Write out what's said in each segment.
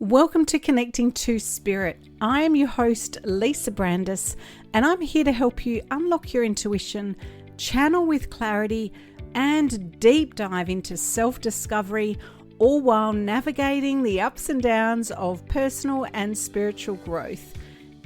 Welcome to Connecting to Spirit. I am your host, Lisa Brandis, and I'm here to help you unlock your intuition, channel with clarity, and deep dive into self-discovery, all while navigating the ups and downs of personal and spiritual growth.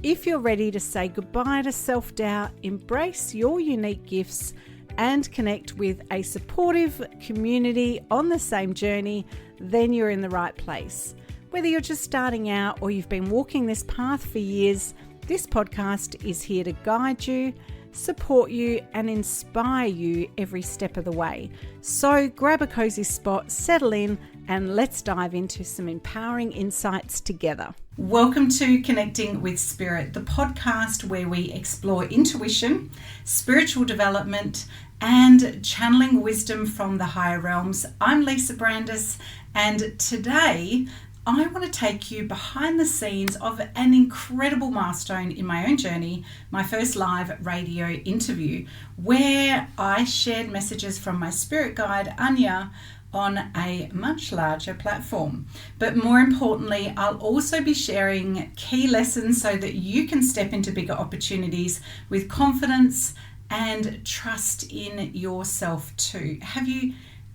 If you're ready to say goodbye to self-doubt, embrace your unique gifts, and connect with a supportive community on the same journey, then you're in the right place. Whether you're just starting out or you've been walking this path for years, this podcast is here to guide you, support you, and inspire you every step of the way. So grab a cozy spot, settle in, and let's dive into some empowering insights together. Welcome to Connecting with Spirit, the podcast where we explore intuition, spiritual development, and channeling wisdom from the higher realms. I'm Lisa Brandis, and today I want to take you behind the scenes of an incredible milestone in my own journey, my first live radio interview, where I shared messages from my spirit guide, Anya, on a much larger platform. But more importantly, I'll also be sharing key lessons so that you can step into bigger opportunities with confidence and trust in yourself too. Have you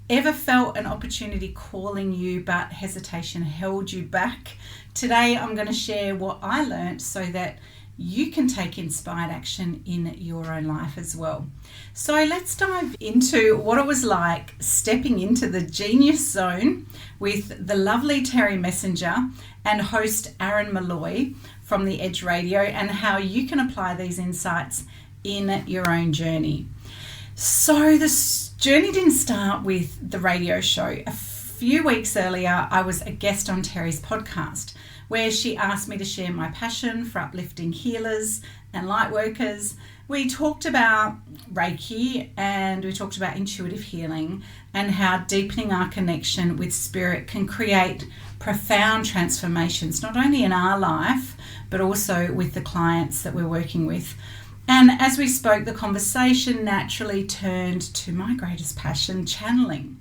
ever felt an opportunity calling you but hesitation held you back? Today I'm going to share what I learned so that you can take inspired action in your own life as well. So let's dive into what it was like stepping into the genius zone with the lovely Terri messenger and host Malloy from The Edge Radio, and how you can apply these insights in your own journey. So this journey didn't start with the radio show. A few weeks earlier, I was a guest on Terri's podcast, where she asked me to share my passion for uplifting healers and light workers. We talked about Reiki and we talked about intuitive healing and how deepening our connection with spirit can create profound transformations, not only in our life, but also with the clients that we're working with. And as we spoke, the conversation naturally turned to my greatest passion, channeling.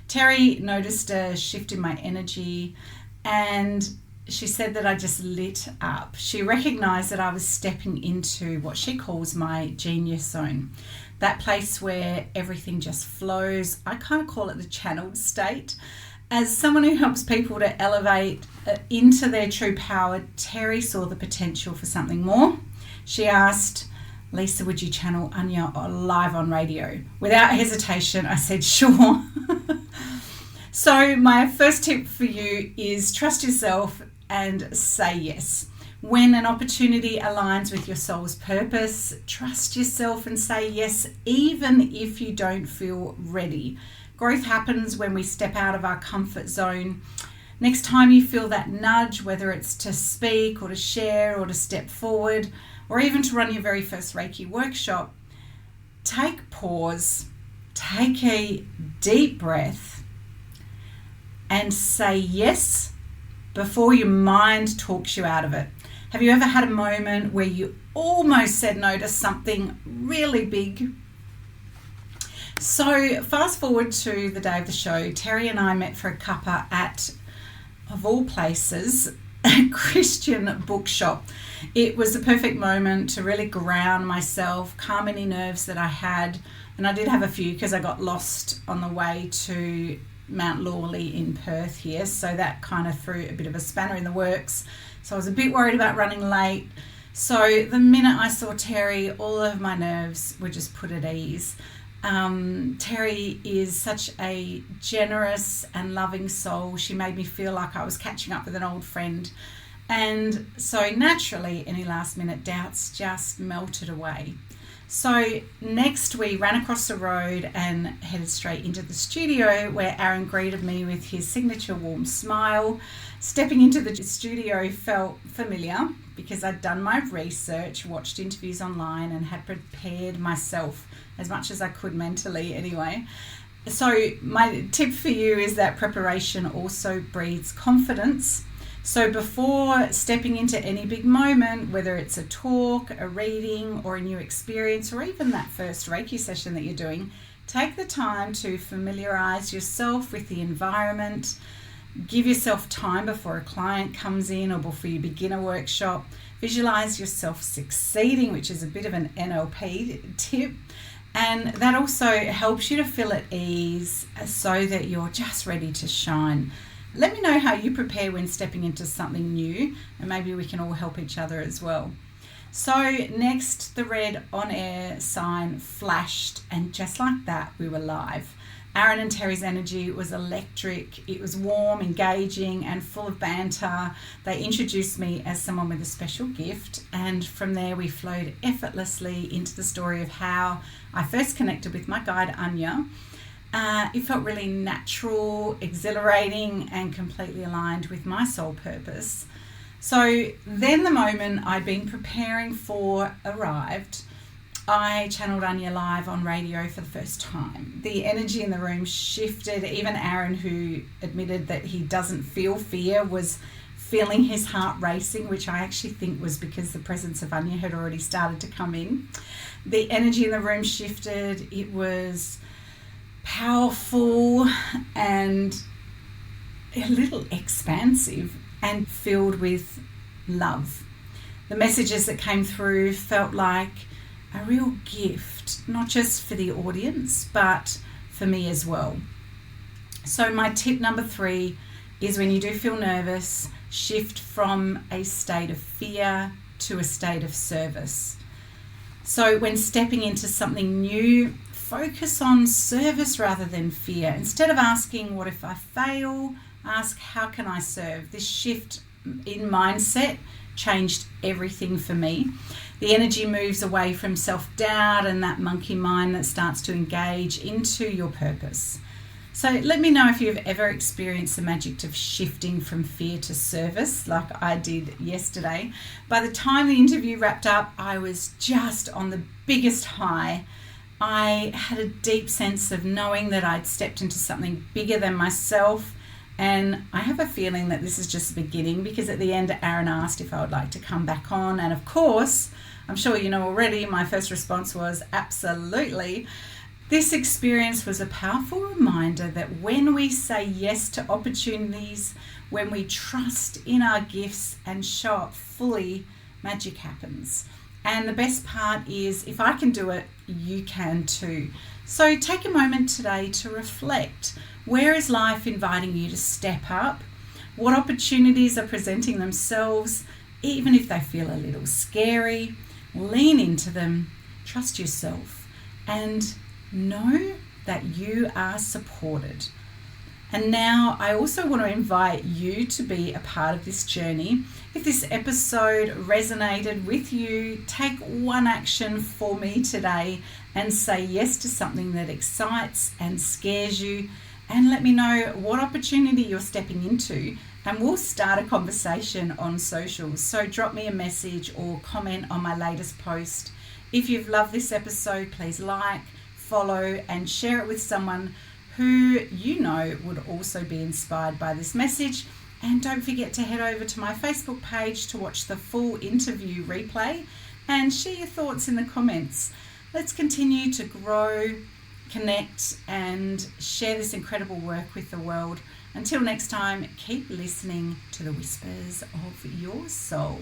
Terri noticed a shift in my energy, and she said that I just lit up. She recognized that I was stepping into what she calls my genius zone, that place where everything just flows. I kind of call it the channeled state. As someone who helps people to elevate into their true power, Terri saw the potential for something more. She asked, "Lisa, would you channel Anya live on radio?" Without hesitation, I said, sure. So my first tip for you is trust yourself and say yes. When an opportunity aligns with your soul's purpose, trust yourself and say yes, even if you don't feel ready. Growth happens when we step out of our comfort zone. Next time you feel that nudge, whether it's to speak or to share or to step forward, or even to run your very first Reiki workshop, take pause, take a deep breath, and say yes before your mind talks you out of it. Have you ever had a moment where you almost said no to something really big? So fast forward to the day of the show, Terri and I met for a cuppa at, of all places, a Christian bookshop. It was a perfect moment to really ground myself, calm any nerves that I had. And I did have a few because I got lost on the way to Mount Lawley in Perth here. So that kind of threw a bit of a spanner in the works. So I was a bit worried about running late. So the minute I saw Terri, all of my nerves were just put at ease. Terri is such a generous and loving soul. She made me feel like I was catching up with an old friend. And so naturally, any last minute doubts just melted away. So next we ran across the road and headed straight into the studio, where Aaron greeted me with his signature warm smile. Stepping into the studio felt familiar because I'd done my research, watched interviews online, and had prepared myself as much as I could mentally anyway. So my tip for you is that preparation also breeds confidence. So before stepping into any big moment, whether it's a talk, a reading, or a new experience, or even that first Reiki session that you're doing, take the time to familiarize yourself with the environment, Give yourself time before a client comes in or before you begin a workshop. Visualize yourself succeeding, which is a bit of an NLP tip. And that also helps you to feel at ease so that you're just ready to shine. Let me know how you prepare when stepping into something new, and maybe we can all help each other as well. So next, the red on air sign flashed, and just like that, we were live. Aaron and Terri's energy was electric. It was warm, engaging, and full of banter. They introduced me as someone with a special gift, and from there we flowed effortlessly into the story of how I first connected with my guide, Anya. It felt really natural, exhilarating, and completely aligned with my soul purpose. So then the moment I'd been preparing for arrived. I channeled Anya live on radio for the first time. The energy in the room shifted. Even Aaron, who admitted that he doesn't feel fear, was feeling his heart racing, which I actually think was because the presence of Anya had already started to come in. The energy in the room shifted. It was powerful and a little expansive and filled with love. The messages that came through felt like a real gift, not just for the audience, but for me as well. So my tip number 3 is, when you do feel nervous, shift from a state of fear to a state of service. So when stepping into something new, focus on service rather than fear. Instead of asking, what if I fail? Ask, how can I serve? This shift in mindset changed everything for me. The energy moves away from self-doubt and that monkey mind that starts to engage into your purpose. So let me know if you've ever experienced the magic of shifting from fear to service like I did yesterday. By the time the interview wrapped up, I was just on the biggest high. I had a deep sense of knowing that I'd stepped into something bigger than myself. And I have a feeling that this is just the beginning, because at the end, Aaron asked if I would like to come back on. And of course, I'm sure you know already, my first response was absolutely. This experience was a powerful reminder that when we say yes to opportunities, when we trust in our gifts and show up fully, magic happens. And the best part is, if I can do it, you can too. So take a moment today to reflect. Where is life inviting you to step up? What opportunities are presenting themselves, even if they feel a little scary? Lean into them, trust yourself, and know that you are supported. And now I also want to invite you to be a part of this journey. If this episode resonated with you, take one action for me today and say yes to something that excites and scares you, and let me know what opportunity you're stepping into, and we'll start a conversation on socials. So drop me a message or comment on my latest post. If you've loved this episode, please like, follow, and share it with someone who you know would also be inspired by this message. And don't forget to head over to my Facebook page to watch the full interview replay and share your thoughts in the comments. Let's continue to grow, connect, and share this incredible work with the world. Until next time, keep listening to the whispers of your soul.